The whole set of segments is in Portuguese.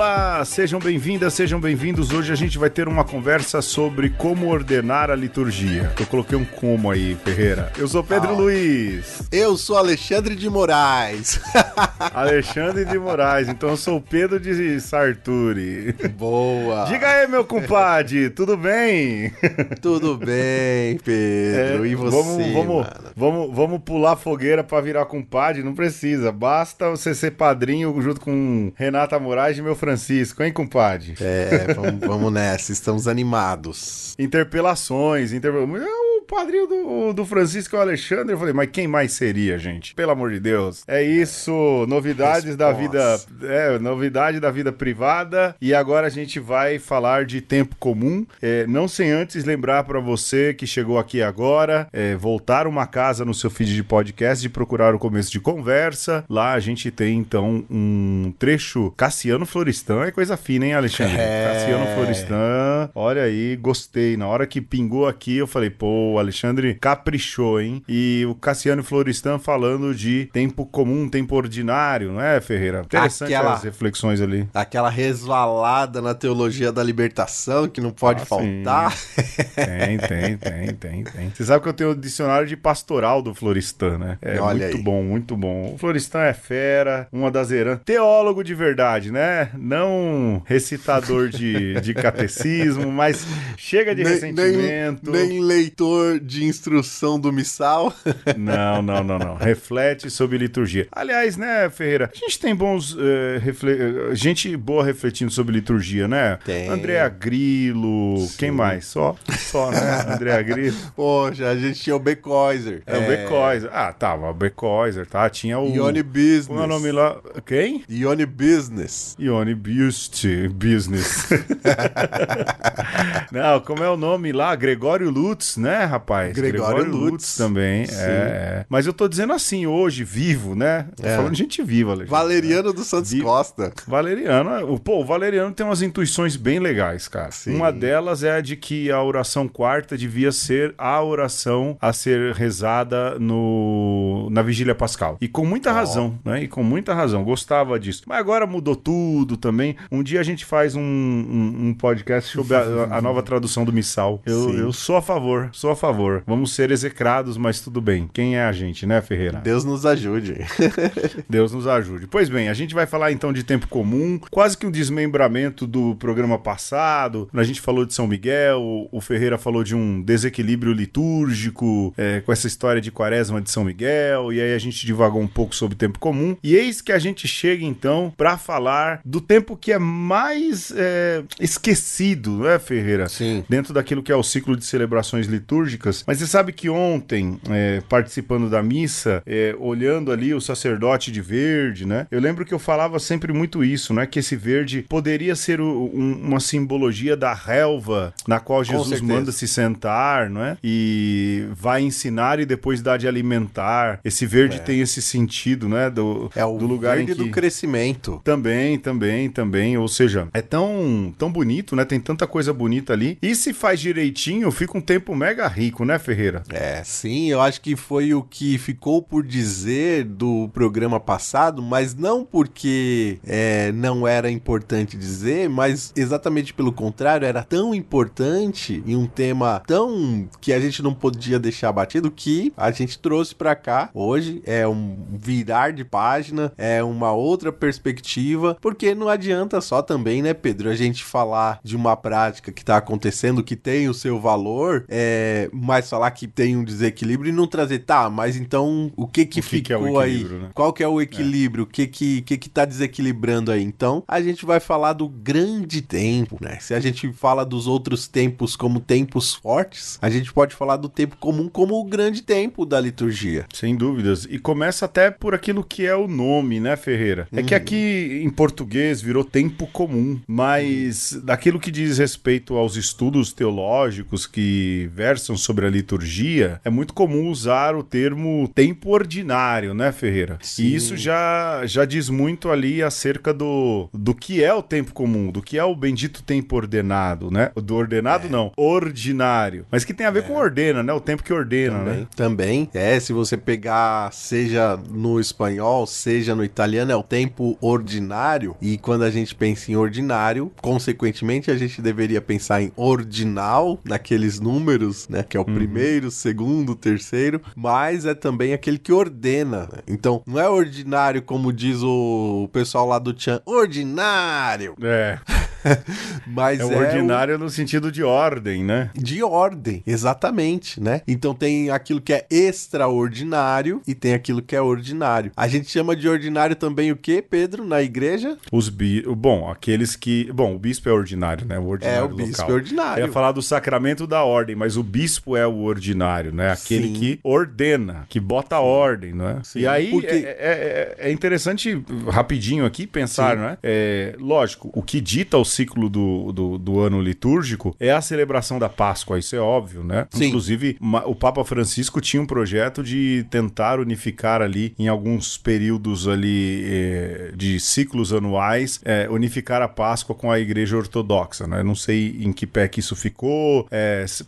Olá, sejam bem-vindas, sejam bem-vindos. Hoje a gente vai ter uma conversa sobre como ordenar a liturgia. Eu coloquei um como aí, Ferreira. Eu sou Pedro Luiz. Eu sou Alexandre de Moraes. Alexandre de Moraes, então eu sou o Pedro de Sarturi. Boa. Diga aí, meu compadre, tudo bem? Tudo bem, Pedro. E você, vamos pular a fogueira pra virar compadre? Não precisa, basta você ser padrinho junto com Renata Moraes e meu Francisco, hein, compadre? Vamos nessa, estamos animados. Interpelações, o padrinho do Francisco é o Alexandre. Eu falei, mas quem mais seria, gente? Pelo amor de Deus. É isso, novidades da vida, novidade da vida privada. E agora a gente vai falar de tempo comum. Não sem antes lembrar pra você que chegou aqui agora, voltar uma casa no seu feed de podcast, de procurar o começo de conversa. Lá a gente tem, então, um trecho Cassiano Florestan. É coisa fina, hein, Alexandre? Cassiano Florestan. Olha aí, gostei. Na hora que pingou aqui, eu falei, pô, o Alexandre caprichou, hein? E o Cassiano Florestan falando de tempo comum, tempo ordinário, não é, Ferreira? Interessante as reflexões ali. Aquela resvalada na teologia da libertação que não pode faltar. Tem. Você sabe que eu tenho o dicionário de pastoral do Florestan, né? Olha muito aí. bom, muito bom. O Florestan é fera, uma das heranças. Teólogo de verdade, né? Não recitador de catecismo, mas chega de ressentimento. Nem leitor de instrução do missal. Não. Reflete sobre liturgia. Aliás, né, Ferreira? A gente tem bons... gente boa refletindo sobre liturgia, né? Tem. Andréa Grillo, sim. Quem mais? Só, né? Andréa Grillo. Poxa, a gente tinha o Becoiser. O Becoiser. Ah, tava o Becoiser, tá? Tinha o... Ione Business. Como é o nome lá? Quem? Ione Business. Ione Business. Não, como é o nome lá? Gregório Lutz, né, rapaz? Gregório Lutz também. Mas eu tô dizendo assim, hoje, vivo, né? Tô falando de gente viva, Alexandre. Valeriano dos Santos Costa. Valeriano. O Valeriano tem umas intuições bem legais, cara. Sim. Uma delas é a de que a oração quarta devia ser a oração a ser rezada na Vigília Pascal. E com muita razão, né? Gostava disso. Mas agora mudou tudo também. Um dia a gente faz um podcast sobre a nova tradução do missal. Eu sou a favor. Vamos ser execrados, mas tudo bem. Quem é a gente, né, Ferreira? Deus nos ajude. Deus nos ajude. Pois bem, a gente vai falar então de tempo comum, quase que um desmembramento do programa passado. A gente falou de São Miguel, o Ferreira falou de um desequilíbrio litúrgico, com essa história de Quaresma de São Miguel, e aí a gente divagou um pouco sobre tempo comum. E eis que a gente chega então para falar do tempo que é mais esquecido, não é, Ferreira? Sim. Dentro daquilo que é o ciclo de celebrações litúrgicas. Mas você sabe que ontem, participando da missa, olhando ali o sacerdote de verde, né? Eu lembro que eu falava sempre muito isso, né? Que esse verde poderia ser uma simbologia da relva na qual Jesus manda se sentar, não é? E vai ensinar e depois dá de alimentar. Esse verde tem esse sentido, né? Do lugar verde em que... do crescimento. Também. Ou seja, é tão bonito, né? Tem tanta coisa bonita ali. E se faz direitinho, fica um tempo mega rico, né, Ferreira? Sim, eu acho que foi o que ficou por dizer do programa passado, mas não porque não era importante dizer, mas exatamente pelo contrário, era tão importante e um tema tão que a gente não podia deixar batido que a gente trouxe pra cá. Hoje é um virar de página, é uma outra perspectiva, porque não adianta só também, né, Pedro, a gente falar de uma prática que tá acontecendo, que tem o seu valor, mas falar que tem um desequilíbrio e não trazer, mas então o que ficou aí? Né? Qual que é o equilíbrio? O que tá desequilibrando aí? Então, a gente vai falar do grande tempo, né? Se a gente fala dos outros tempos como tempos fortes, a gente pode falar do tempo comum como o grande tempo da liturgia. Sem dúvidas. E começa até por aquilo que é o nome, né, Ferreira? É que aqui em português virou tempo comum, mas daquilo que diz respeito aos estudos teológicos que versam sobre a liturgia, é muito comum usar o termo tempo ordinário, né, Ferreira? Sim. E isso já diz muito ali acerca do que é o tempo comum, do que é o bendito tempo ordenado, né? Do ordenado não, ordinário. Mas que tem a ver com ordena, né? O tempo que ordena, né? Também. Se você pegar, seja no espanhol, seja no italiano, é o tempo ordinário. E quando a gente pensa em ordinário, consequentemente, a gente deveria pensar em ordinal, naqueles números, né? Que é o primeiro, segundo, terceiro. Mas é também aquele que ordena, né? Então, não é ordinário como diz o pessoal lá do Tchan, ordinário. Mas é ordinário no sentido de ordem, né? De ordem, exatamente, né? Então tem aquilo que é extraordinário e tem aquilo que é ordinário. A gente chama de ordinário também o quê, Pedro, na igreja? Aqueles que... Bom, o bispo é ordinário, né? O ordinário o bispo local. É ordinário. Eu ia falar do sacramento da ordem, mas o bispo é o ordinário, né? Aquele que ordena, que bota ordem, não é? Sim. E aí é interessante, rapidinho aqui, pensar, não é? Lógico, o que dita o ciclo do ano litúrgico é a celebração da Páscoa, isso é óbvio, né? Sim. Inclusive, o Papa Francisco tinha um projeto de tentar unificar ali, em alguns períodos ali de ciclos anuais, unificar a Páscoa com a Igreja Ortodoxa, né? Não sei em que pé que isso ficou,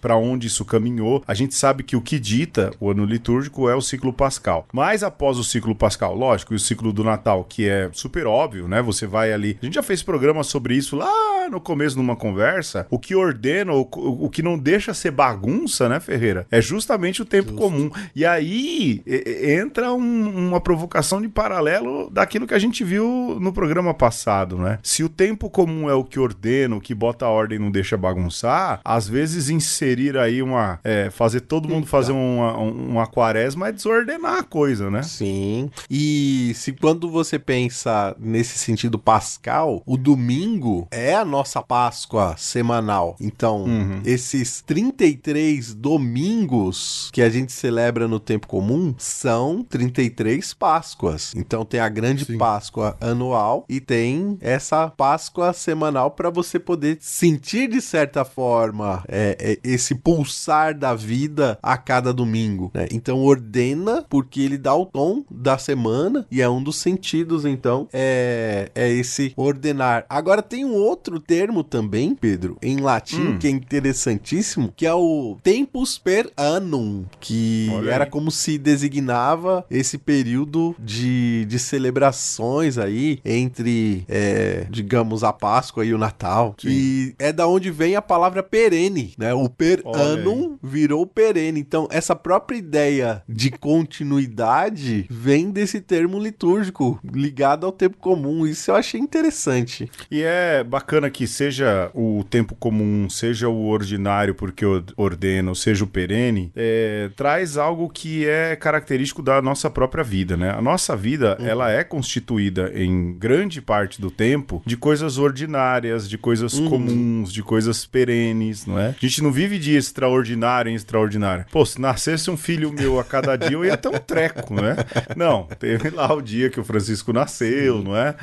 para onde isso caminhou. A gente sabe que o que dita o ano litúrgico é o ciclo pascal. Mas após o ciclo pascal, lógico, e o ciclo do Natal, que é super óbvio, né? Você vai ali... A gente já fez programa sobre isso lá no começo numa conversa. O que ordena, o que não deixa ser bagunça, né, Ferreira? É justamente o tempo comum. E aí entra uma provocação de paralelo daquilo que a gente viu no programa passado, né? Se o tempo comum é o que ordena, o que bota a ordem e não deixa bagunçar, às vezes inserir aí fazer todo mundo fazer uma quaresma é desordenar a coisa, né? Sim. E quando você pensa nesse sentido pascal, o domingo é a nossa Páscoa semanal. Então, esses 33 domingos que a gente celebra no tempo comum são 33 Páscoas. Então, tem a grande Páscoa anual e tem essa Páscoa semanal para você poder sentir, de certa forma, esse pulsar da vida a cada domingo, né? Então, ordena porque ele dá o tom da semana e é um dos sentidos, então, é esse ordenar. Agora, tem um outro termo também, Pedro, em latim, que é interessantíssimo, que é o tempus per annum, que era como se designava esse período de celebrações aí entre, digamos, a Páscoa e o Natal. Sim. E é da onde vem a palavra perene, né? O per annum virou perene. Então, essa própria ideia de continuidade vem desse termo litúrgico, ligado ao tempo comum. Isso eu achei interessante. E é bacana que seja o tempo comum, seja o ordinário porque ordena, ou seja o perene, traz algo que é característico da nossa própria vida, né? A nossa vida, ela é constituída em grande parte do tempo de coisas ordinárias, de coisas comuns, de coisas perenes, não é? A gente não vive de extraordinário em extraordinário. Pô, se nascesse um filho meu a cada dia, eu ia ter um treco, não é? Não, teve lá o dia que o Francisco nasceu, não é?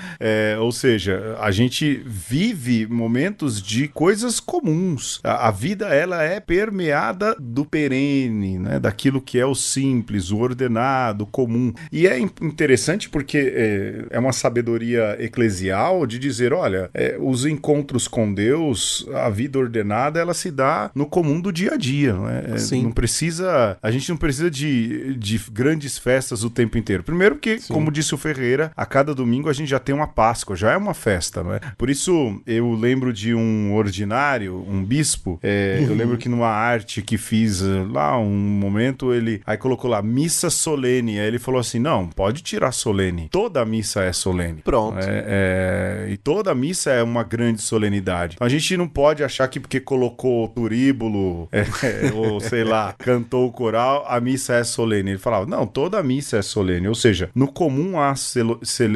Ou seja, a gente vive momentos de coisas comuns. A vida, ela é permeada do perene, né? Daquilo que é o simples, o ordenado, o comum. E é interessante porque é uma sabedoria eclesial de dizer, olha, os encontros com Deus, a vida ordenada, ela se dá no comum do dia a dia, não é? Não precisa, a gente não precisa de grandes festas o tempo inteiro. Primeiro que, como disse o Ferreira, a cada domingo a gente já tem uma Páscoa, já é uma festa, não é? Por isso, eu lembro de um ordinário, um bispo, eu lembro que numa arte que fiz lá, um momento, ele aí colocou lá, missa solene, aí ele falou assim, não, pode tirar solene, toda missa é solene. Pronto. E toda missa é uma grande solenidade. A gente não pode achar que porque colocou turíbulo, ou sei lá, cantou o coral, a missa é solene. Ele falava, não, toda missa é solene, ou seja, no comum há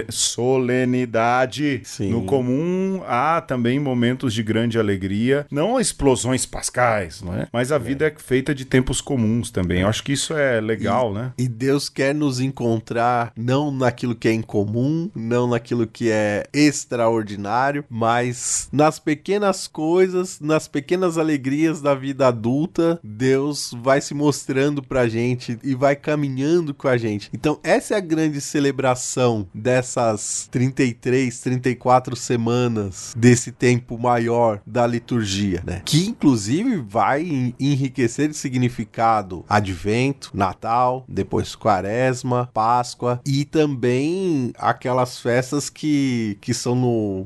solenidade, no comum há há também momentos de grande alegria, não explosões pascais, não é? Mas a vida é feita de tempos comuns também. Eu acho que isso é legal, né? E Deus quer nos encontrar não naquilo que é incomum, não naquilo que é extraordinário, mas nas pequenas coisas, nas pequenas alegrias da vida adulta, Deus vai se mostrando pra gente e vai caminhando com a gente. Então, essa é a grande celebração dessas 33, 34 semanas desse tempo maior da liturgia, né? Que, inclusive, vai enriquecer de significado Advento, Natal, depois Quaresma, Páscoa e também aquelas festas que são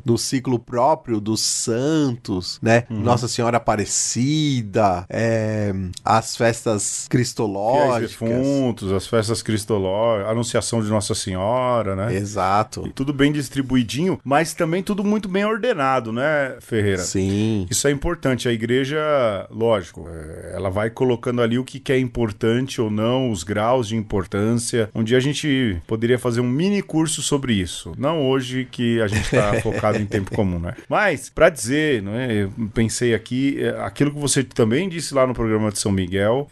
no ciclo próprio dos santos, né? Nossa Senhora Aparecida, as festas cristológicas. Fiéis defuntos, as festas cristológicas, a Anunciação de Nossa Senhora, né? Exato. E tudo bem distribuidinho, mas também tudo muito bem ordenado, né, Ferreira? Sim. Isso é importante. A igreja, lógico, ela vai colocando ali o que é importante ou não, os graus de importância. Um dia a gente poderia fazer um mini curso sobre isso. Não hoje que a gente está focado em tempo comum, né? Mas, para dizer, não é, eu pensei aqui, aquilo que você também disse lá no programa de São Miguel,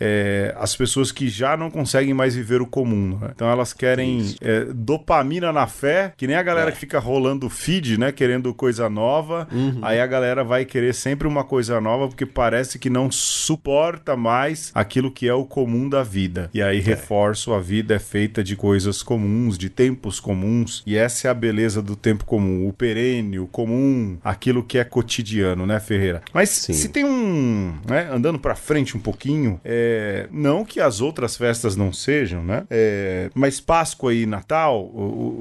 as pessoas que já não conseguem mais viver o comum, né? Então elas querem dopamina na fé, que nem a galera que fica rolando feed, né? Querendo coisa nova. Aí a galera vai querer sempre uma coisa nova, porque parece que não suporta mais aquilo que é o comum da vida. E aí, reforço, a vida é feita de coisas comuns, de tempos comuns, e essa é a beleza do tempo comum, o perene, o comum, aquilo que é cotidiano, né, Ferreira? Mas se tem né, andando pra frente um pouquinho, não que as outras festas não sejam, né, mas Páscoa e Natal,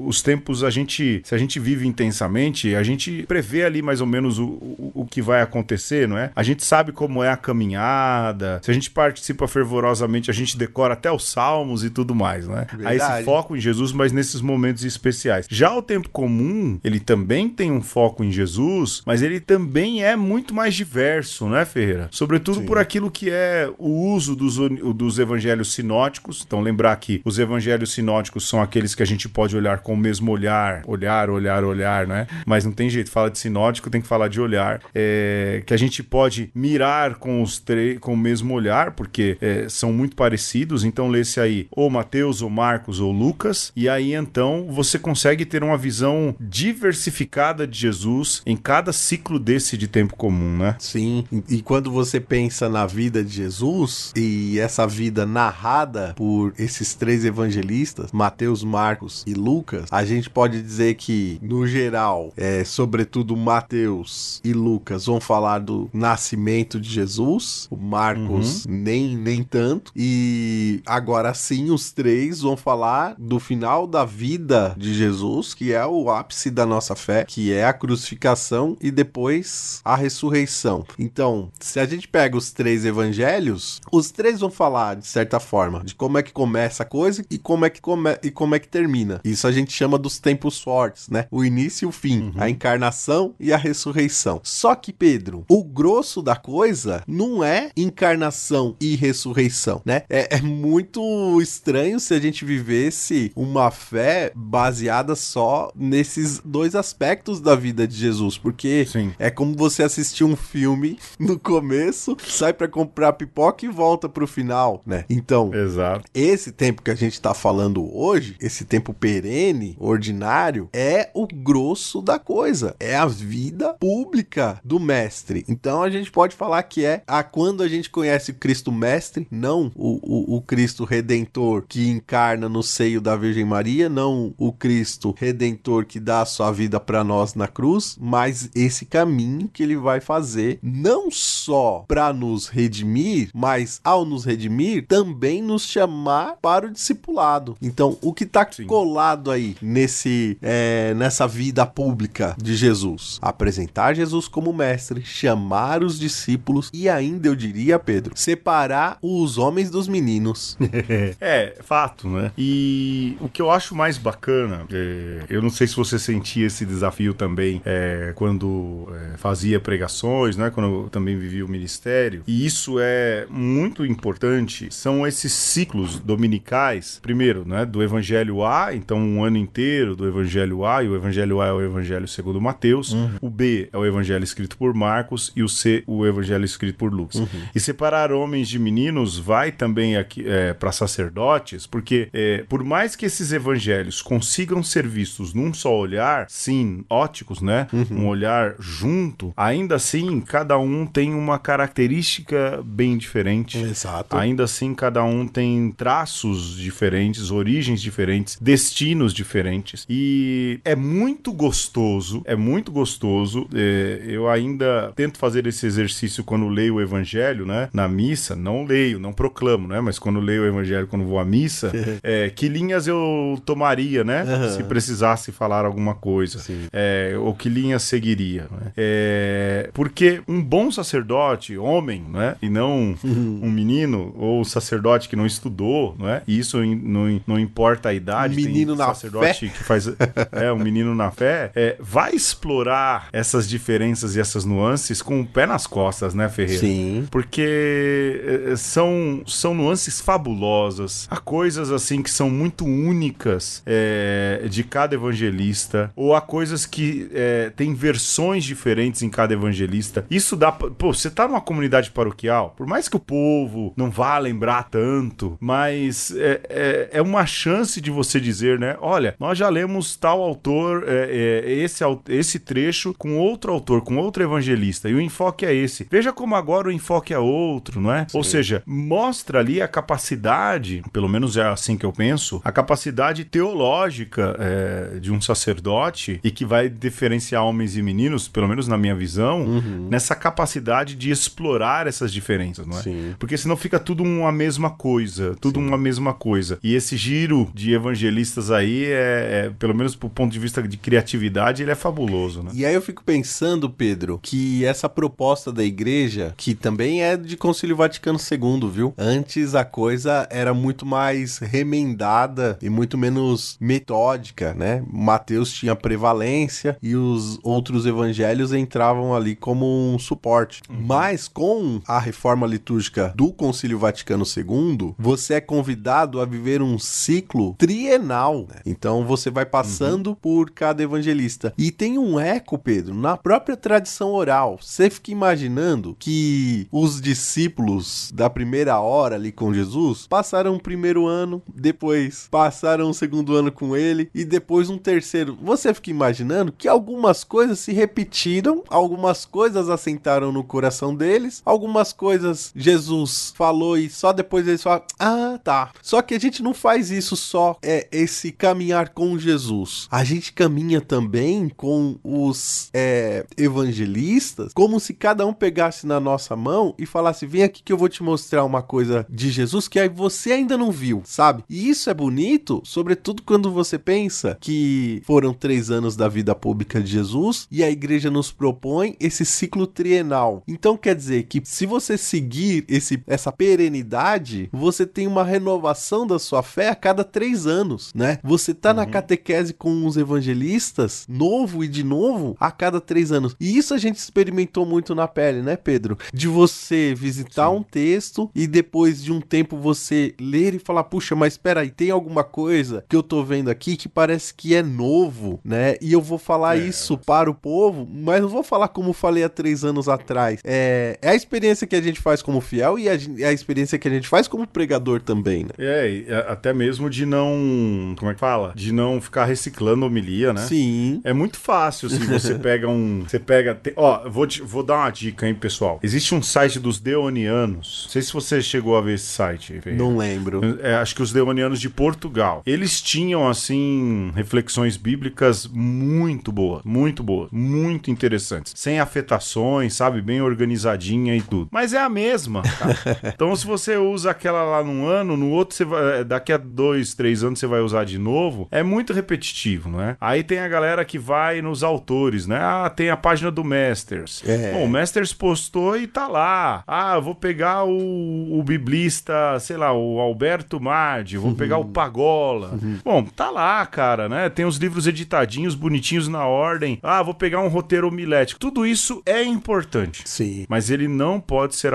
os tempos, se a gente vive intensamente, a gente prevê ali mais ou menos o que vai acontecer, não é? A gente sabe como é a caminhada, se a gente participa fervorosamente, a gente decora até os salmos e tudo mais, né? Aí esse foco em Jesus, mas nesses momentos especiais. Já o tempo comum, ele também tem um foco em Jesus, mas ele também é muito mais diverso, né, Ferreira? Sobretudo por aquilo que é o uso dos evangelhos sinóticos. Então, lembrar que os evangelhos sinóticos são aqueles que a gente pode olhar com o mesmo olhar, né? Mas não tem jeito, fala de sinótico, tem que falar de olhar. Que a gente pode mirar com o mesmo olhar, porque são muito parecidos. Então, lê-se aí ou Mateus, ou Marcos, ou Lucas, e aí então você consegue ter uma visão diversificada de Jesus em cada ciclo desse de tempo comum, né? Sim, e quando você pensa na vida de Jesus e essa vida narrada por esses três evangelistas, Mateus, Marcos e Lucas, a gente pode dizer que, no geral, sobretudo Mateus e Lucas vão falar do nascimento de Jesus, o Marcos nem tanto, e agora sim os três vão falar do final da vida de Jesus, que é o ápice da nossa fé, que é a crucificação e depois a ressurreição. Então, se a gente pega os três evangelhos, os três vão falar, de certa forma, de como é que começa a coisa e como é que termina. Isso a gente chama dos tempos fortes, né? O início e o fim, a encarnação e a ressurreição. Só que, Pedro, o grosso da coisa não é encarnação e ressurreição, né? É muito estranho se a gente vivesse uma fé baseada só nesses dois aspectos da vida de Jesus, porque é como você assistir um filme no começo, sai pra comprar pipoca e volta pro final, né? Então, esse tempo que a gente tá falando hoje, esse tempo perene, ordinário, é o grosso da coisa, é a vida pública do mestre. Então a gente pode falar que quando a gente conhece o Cristo mestre, não o Cristo redentor que encarna no seio da Virgem Maria, não o Cristo redentor que dá a sua vida para nós na cruz, mas esse caminho que ele vai fazer não só para nos redimir, mas ao nos redimir também nos chamar para o discipulado. Então, o que está colado aí nessa vida pública de Jesus? Apresentar Jesus como mestre, chamar os discípulos e ainda, eu diria, Pedro, separar os homens dos meninos. Fato, né? E o que eu acho mais bacana, eu não sei se você sentia esse desafio também quando fazia pregações, né? Quando eu também vivia o ministério, e isso é muito importante, são esses ciclos dominicais, primeiro, né? Do Evangelho A, então um ano inteiro do Evangelho A, e o Evangelho A é o Evangelho segundo Mateus, O B é o evangelho escrito por Marcos e o C, o evangelho escrito por Lucas. E separar homens de meninos vai também aqui para sacerdotes, porque por mais que esses evangelhos consigam ser vistos num só olhar, sim, óticos, né? Um olhar junto, ainda assim, cada um tem uma característica bem diferente. Exato. Ainda assim, cada um tem traços diferentes, origens diferentes, destinos diferentes. E é muito gostoso, eu ainda tento fazer esse exercício quando leio o evangelho, né? Na missa, não leio, não proclamo, né? Mas quando leio o evangelho, quando vou à missa, que linhas eu tomaria, né? Se precisasse falar alguma coisa. Ou que linhas seguiria, né? Porque um bom sacerdote, homem, né? E não um menino ou sacerdote que não estudou, não é? E isso não importa a idade. Um menino tem na sacerdote fé. que faz um menino na fé, vai explorar essas diferenças e essas nuances com o pé nas costas, né, Ferreira? Sim. Porque são nuances fabulosas, há coisas assim que são muito únicas de cada evangelista, ou há coisas que tem versões diferentes em cada evangelista. Isso dá... Pô, você tá numa comunidade paroquial, por mais que o povo não vá lembrar tanto, mas é uma chance de você dizer, né? Olha, nós já lemos tal autor, esse trecho com outro autor, com outro evangelista, e o enfoque é esse. Veja como agora o enfoque é outro, não é? Sim. Ou seja, mostra ali a capacidade, pelo menos é assim que eu penso, a capacidade teológica de um sacerdote, e que vai diferenciar homens e meninos, pelo menos na minha visão, nessa capacidade de explorar essas diferenças, não é? Sim. Porque senão fica tudo uma mesma coisa, uma mesma coisa. E esse giro de evangelistas aí pelo menos pro ponto de vista de criatividade, ele é fabuloso, né? E aí eu fico pensando, Pedro, que essa proposta da igreja, que também é de Concílio Vaticano II, viu? Antes a coisa era muito mais remendada e muito menos metódica, né? Mateus tinha prevalência e os outros evangelhos entravam ali como um suporte. Mas com a reforma litúrgica do Concílio Vaticano II, você é convidado a viver um ciclo trienal, né? Então você vai passando por cada evangelista. E tem um eco, Pedro, na própria tradição oral. Você fica imaginando que os discípulos da primeira hora ali com Jesus passaram o primeiro ano, depois passaram o segundo ano com ele e depois um terceiro. Você fica imaginando que algumas coisas se repetiram, algumas coisas assentaram no coração deles, algumas coisas Jesus falou e só depois eles falam, tá. Só que a gente não faz isso só, esse caminhar com Jesus. A gente caminha também com os evangelistas, como se cada um pegasse na nossa mão e falasse, vem aqui que eu vou te mostrar uma coisa de Jesus que aí você ainda não viu, sabe? E isso é bonito, sobretudo quando você pensa que foram 3 anos da vida pública de Jesus e a igreja nos propõe esse ciclo trienal. Então quer dizer que se você seguir essa perenidade, você tem uma renovação da sua fé a cada 3 anos, né? Você tá na catequese com os evangelistas, novo e de novo, a cada 3 anos. E isso a gente experimentou muito na pele, né, Pedro? De você visitar um texto e depois de um tempo você ler e falar, puxa, mas espera aí, tem alguma coisa que eu tô vendo aqui que parece que é novo, né? E eu vou falar isso para o povo, mas não vou falar como falei há 3 anos atrás. É a experiência que a gente faz como fiel e a experiência que a gente faz como pregador também, né? Até mesmo de não... Como é que fala? De não ficar reciclando homilia, né? Sim. É muito fácil se você pega vou dar uma dica, hein, pessoal. Existe um site dos Deonianos. Não sei se você chegou a ver esse site. Não lembro. Acho que os Deonianos de Portugal. Eles tinham, assim, reflexões bíblicas muito boas, muito interessantes. Sem afetações, sabe? Bem organizadinha e tudo. Mas é a mesma, cara. Então, se você usa aquela lá num ano, no outro, daqui a 2, 3 anos você vai usar de novo, é muito repetitivo, não é? Aí tem a galera que vai nos autores, né? Tem a página do Masters. Bom, o Masters postou e tá lá. Eu vou pegar o biblista, sei lá, o Alberto Mardi, vou pegar o Pagola. Bom, tá lá, cara, né? Tem os livros editadinhos, bonitinhos na ordem. Vou pegar um roteiro homilético. Tudo isso é importante. Sim. Mas ele não pode ser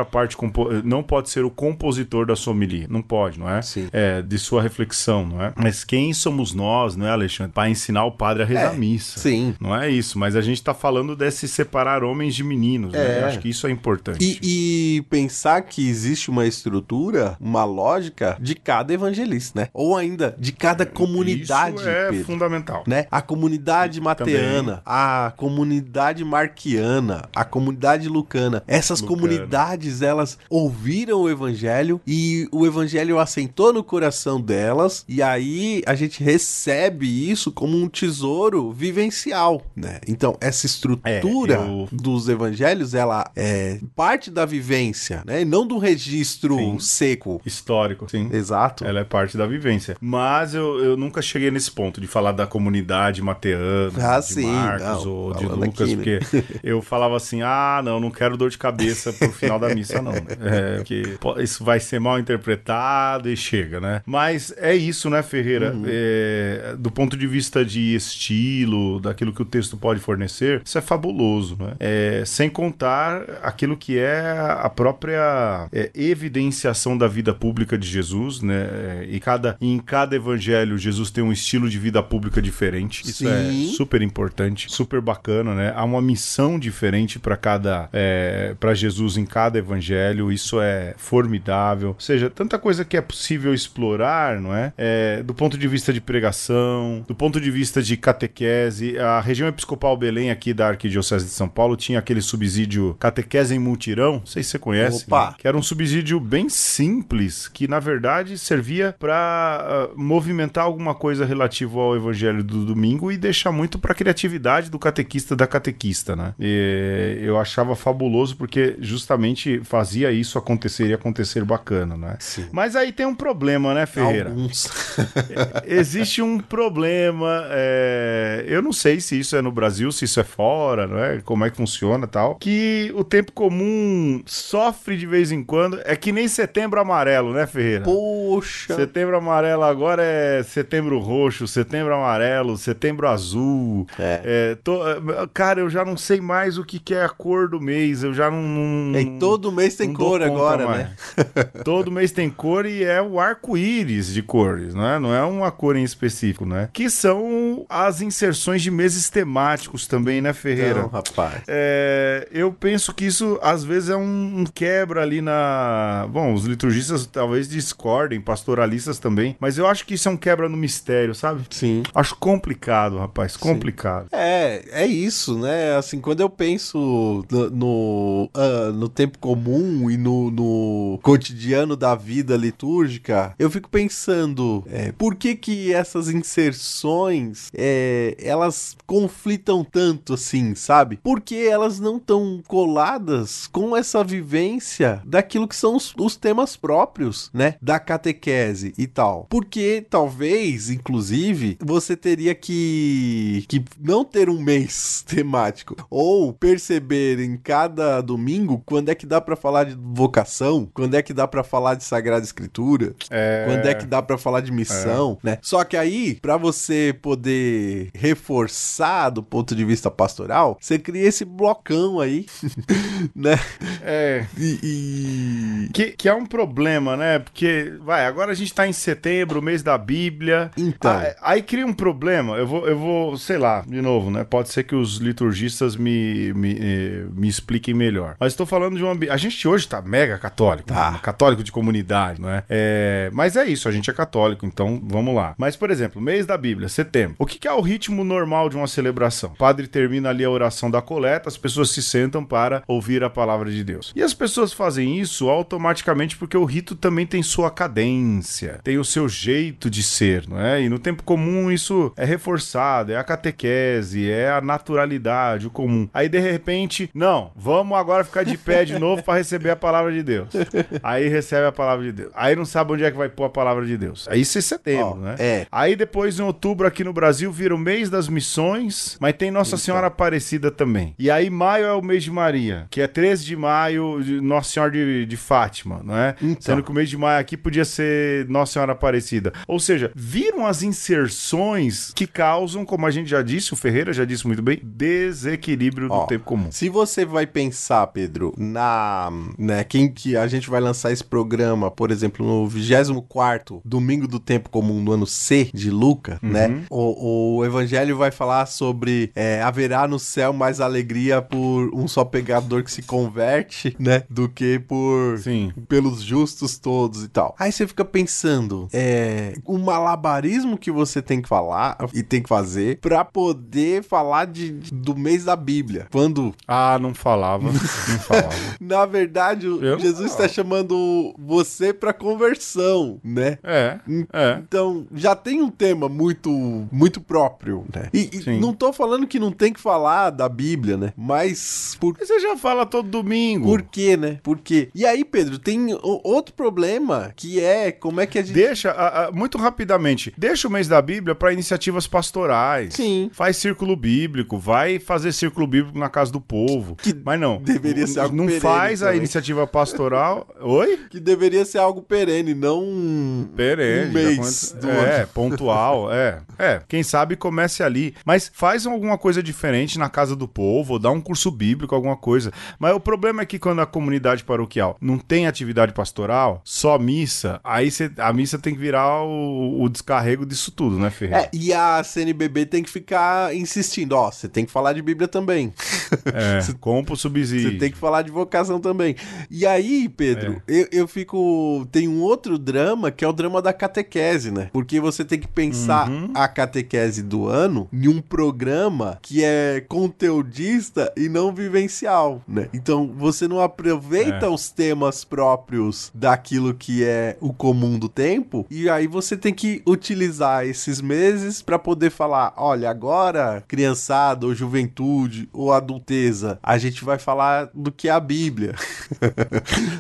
não pode ser o compositor da sua homilia. Não pode, não é? Sim. De sua reflexão, não é? Mas quem somos nós, não é, Alexandre? Para ensinar o padre a rezar a missa. Sim. Não é isso. Isso, mas a gente tá falando desse separar homens de meninos, né? Eu acho que isso é importante. E pensar que existe uma estrutura, uma lógica de cada evangelista, né? Ou ainda, de cada comunidade, isso é Pedro, fundamental. né? A comunidade mateana, a comunidade marquiana, a comunidade lucana. Essas comunidades, elas ouviram o evangelho e o evangelho assentou no coração delas, e aí a gente recebe isso como um tesouro vivencial, né? Então, essa estrutura dos evangelhos, ela é parte da vivência, né? E não do registro seco. Histórico, sim. Exato. Ela é parte da vivência. Mas eu nunca cheguei nesse ponto de falar da comunidade mateana, de Marcos ou de Lucas, aqui, né? Porque eu falava assim, não quero dor de cabeça pro final da missa, não. Porque isso vai ser mal interpretado e chega, né? Mas é isso, né, Ferreira? Do ponto de vista de estilo, daquilo que o texto pode fornecer, isso é fabuloso, né? Sem contar aquilo que é a própria evidenciação da vida pública de Jesus, né? Em cada evangelho, Jesus tem um estilo de vida pública diferente. Isso é super importante, super bacana, né? Há uma missão diferente para Jesus em cada evangelho. Isso é formidável. Ou seja, tanta coisa que é possível explorar, não é? Do ponto de vista de pregação, do ponto de vista de catequese. A região episcopal Belém aqui da Arquidiocese de São Paulo tinha aquele subsídio Catequese em Mutirão, não sei se você conhece, né? Que era um subsídio bem simples, que na verdade servia para movimentar alguma coisa relativa ao evangelho do domingo e deixar muito para a criatividade do catequista da catequista, né? E eu achava fabuloso porque justamente fazia isso acontecer e acontecer bacana, né? Sim. Mas aí tem um problema, né, Ferreira? Alguns. Existe um problema, eu não sei se isso é no Brasil, se isso é fora, não é? Como é que funciona e tal, que o tempo comum sofre de vez em quando, é que nem Setembro Amarelo, né, Ferreira? Poxa! Setembro Amarelo agora é Setembro Roxo, Setembro Amarelo, Setembro Azul. Cara, eu já não sei mais o que é a cor do mês, eu já não E todo mês tem cor agora, né? Todo mês tem cor e é o arco-íris de cores, né? Não é uma cor em específico, né? Que são as inserções de meses temáticos também, né, Ferreira? Não, rapaz. Eu penso que isso, às vezes, é um quebra ali na... Bom, os liturgistas talvez discordem, pastoralistas também, mas eu acho que isso é um quebra no mistério, sabe? Sim. Acho complicado, rapaz, complicado. É isso, né? Assim, quando eu penso no tempo comum e no cotidiano da vida litúrgica, eu fico pensando, por que essas inserções, elas conflitam tanto assim, sabe? Porque elas não estão coladas com essa vivência daquilo que são os temas próprios, né? Da catequese e tal. Porque talvez, inclusive, você teria que não ter um mês temático, ou perceber em cada domingo quando é que dá pra falar de vocação, quando é que dá pra falar de Sagrada Escritura, quando é que dá pra falar de missão, né? Só que aí, pra você poder reforçar do ponto de vista pastoral, você cria esse blocão aí, né? Que é um problema, né? Porque, agora a gente tá em setembro, mês da Bíblia. Então. Aí cria um problema. Eu vou, sei lá, de novo, né? Pode ser que os liturgistas me expliquem melhor. Mas estou falando de a gente hoje tá mega católico. Né? Católico de comunidade, não é? Mas é isso, a gente é católico, então vamos lá. Mas, por exemplo, mês da Bíblia, setembro. O que é o ritmo normal de uma celebração? O padre termina ali a oração da coleta, as pessoas se sentam para ouvir a palavra de Deus. E as pessoas fazem isso automaticamente porque o rito também tem sua cadência, tem o seu jeito de ser, não é? E no tempo comum isso é reforçado, é a catequese, é a naturalidade, o comum. Aí de repente, não, vamos agora ficar de pé de novo para receber a palavra de Deus. Aí recebe a palavra de Deus. Aí não sabe onde é que vai pôr a palavra de Deus. Aí isso é setembro, né? Aí depois em outubro aqui no Brasil vira o mês das missões, mas tem Nossa Senhora Aparecida também. E aí maio é o mês de Maria, que é 13 de maio, de Nossa Senhora de Fátima, não é? Sendo que o mês de maio aqui podia ser Nossa Senhora Aparecida. Ou seja, viram as inserções que causam, como a gente já disse, o Ferreira já disse muito bem, desequilíbrio do tempo comum. Se você vai pensar, Pedro, que a gente vai lançar esse programa, por exemplo, no 24º domingo do tempo comum no ano C de Lucas, né? O evangelho vai falar sobre que haverá no céu mais alegria por um só pecador que se converte, né? Do que pelos justos todos e tal. Aí você fica pensando, o malabarismo que você tem que falar e tem que fazer pra poder falar do mês da Bíblia. Quando... não falava. Na verdade, Jesus está chamando você pra conversão, né? Então, já tem um tema muito, muito próprio, né? E não tô falando que não tem que falar da Bíblia, né? Mas... Você já fala todo domingo. Por quê, né? Por quê? E aí, Pedro, tem outro problema, que é como é que a gente... Muito rapidamente, deixa o mês da Bíblia para iniciativas pastorais. Sim. Faz círculo bíblico, vai fazer círculo bíblico na casa do povo. Mas não. Deveria ser algo perene. Não faz também. A iniciativa pastoral... Oi? Que deveria ser algo perene, não perene, um mês do ano. Pontual, quem sabe comece ali. Mas faz alguma coisa diferente na casa do povo, ou dá um curso bíblico, alguma coisa. Mas o problema é que quando a comunidade paroquial não tem atividade pastoral, só missa, aí a missa tem que virar o descarrego disso tudo, né, Ferreira? E a CNBB tem que ficar insistindo, você tem que falar de Bíblia também. Compra o subsídio. Você tem que falar de vocação também. E aí, Pedro, eu fico... Tem um outro drama, que é o drama da catequese, né? Porque você tem que pensar a catequese do ano em um programa que é conteudista e não vivencial, né? Então, você não aproveita os temas próprios daquilo que é o comum do tempo, e aí você tem que utilizar esses meses para poder falar, olha, agora, criançada, ou juventude, ou adulteza, a gente vai falar do que é a Bíblia.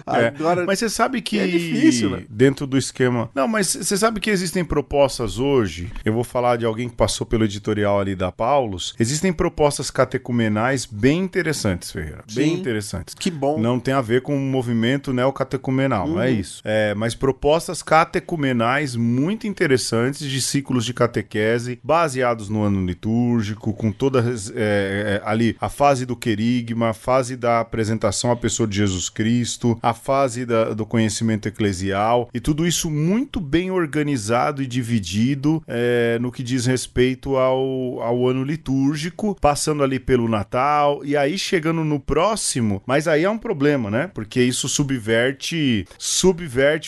Agora, mas você sabe que é difícil, né? Dentro do esquema... Não, mas você sabe que existem propostas hoje, eu vou falar de alguém que passou pelo editorial ali da Paulus, existem propostas catecumenais bem interessantes, Ferreira. Bem interessantes. Que bom. Não tem a ver com o movimento neocatecumenal, não é isso. Mas propostas catecumenais muito interessantes de ciclos de catequese, baseados no ano litúrgico, com toda ali a fase do querigma, a fase da apresentação à pessoa de Jesus Cristo, a fase do conhecimento eclesial, e tudo isso muito bem organizado e dividido no que diz respeito ao ano litúrgico, passando ali pelo Natal, e aí chegando no próximo, mas aí é um problema, né? Porque isso subverte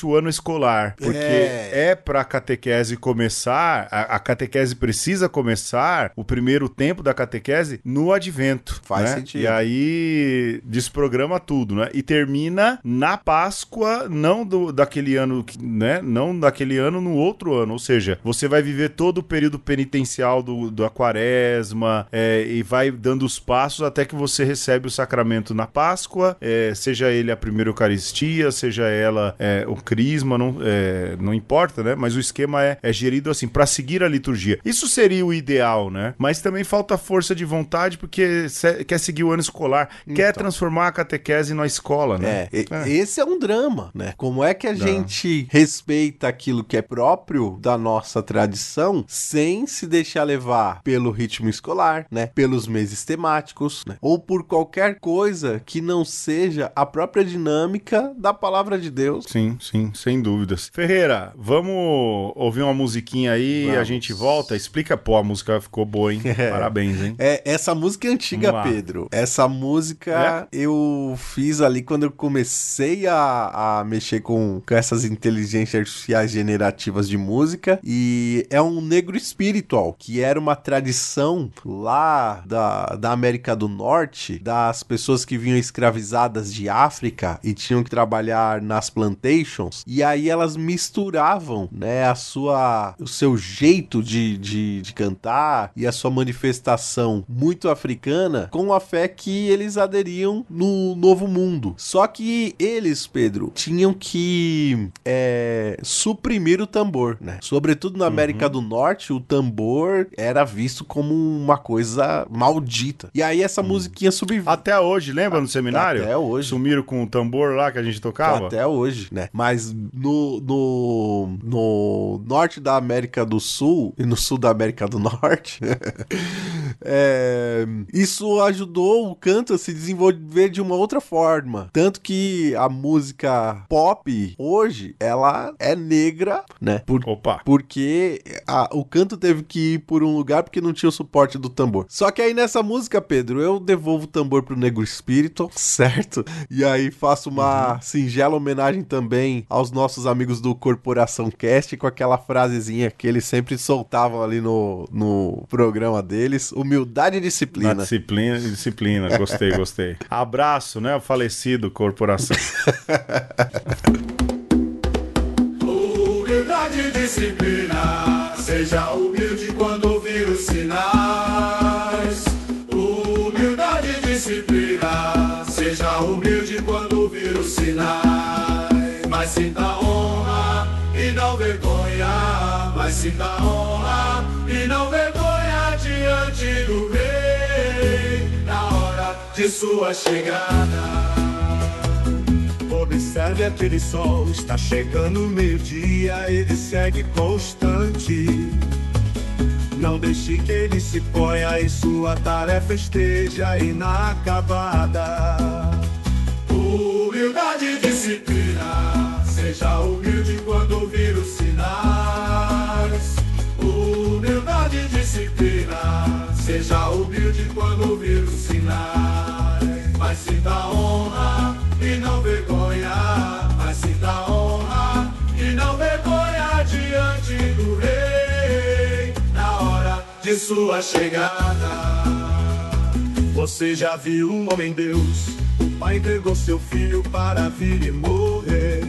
o ano escolar, porque pra catequese começar, a catequese precisa começar, o primeiro tempo da catequese, no advento. Faz né? sentido. E aí desprograma tudo, né? E termina na Páscoa, não daquele ano, né? Não daquele ano no outro ano, ou seja, você vai viver todo o período penitencial da quaresma, e vai dando os passos até que você recebe o sacramento na Páscoa, seja ele a primeira Eucaristia, seja ela o crisma, não importa, né? Mas o esquema é gerido assim, para seguir a liturgia. Isso seria o ideal, né? Mas também falta força de vontade, porque quer seguir o ano escolar, quer transformar a catequese na escola, né? Esse é um drama, né? Como é que a gente respeita aquilo que é próprio da nossa tradição sem se deixar levar pelo ritmo escolar, né? Pelos meses temáticos, né? Ou por qualquer coisa que não seja a própria dinâmica da palavra de Deus. Sim, sem dúvidas. Ferreira, vamos ouvir uma musiquinha aí e a gente volta. Explica, a música ficou boa, hein? Parabéns, hein? Essa música é antiga, Pedro. Essa música eu fiz ali quando eu comecei a mexer com essas inteligências artificiais generativas de música, e é um negro espiritual, que era uma tradição lá da América do Norte, das pessoas que vinham escravizadas de África e tinham que trabalhar nas plantations, e aí elas misturavam, né, o seu jeito de cantar e a sua manifestação muito africana com a fé que eles aderiam no Novo Mundo. Só que eles, Pedro, tinham que suprimir o tambor, né? Sobretudo na América do Norte, o tambor era visto como uma coisa maldita. E aí essa musiquinha subvive. Até hoje, lembra no seminário? Até hoje. Sumiram com o tambor lá que a gente tocava? Até hoje, né? Mas no norte da América do Sul e no sul da América do Norte, Isso ajudou o canto a se desenvolver de uma outra forma. Tanto que a música pop, hoje, ela é negra, né? Porque o canto teve que ir por um lugar porque não tinha o suporte do tambor. Só que aí nessa música, Pedro, eu devolvo o tambor pro Negro Espírito, certo? E aí faço uma singela homenagem também aos nossos amigos do Corporação Cast, com aquela frasezinha que eles sempre soltavam ali no programa deles: humildade e disciplina. Disciplina, gostei. Abraço, né, o falecido Corporação. Humildade e disciplina, seja humilde quando ouvir os sinais. Humildade e disciplina, seja humilde quando ouvir os sinais. Mas sinta honra e não vergonha, mas sinta honra e não vergonha diante do rei, na hora de sua chegada. Observe aquele sol, está chegando o meio-dia, ele segue constante. Não deixe que ele se ponha e sua tarefa esteja inacabada. Humildade e disciplina, seja humilde quando ouvir os sinais. Humildade e disciplina, seja humilde quando ouvir os sinais. Mas sinta honra e não vergonha, mas sinta honra e não vergonha diante do rei, na hora de sua chegada. Você já viu um homem-deus? O pai entregou seu filho para vir e morrer.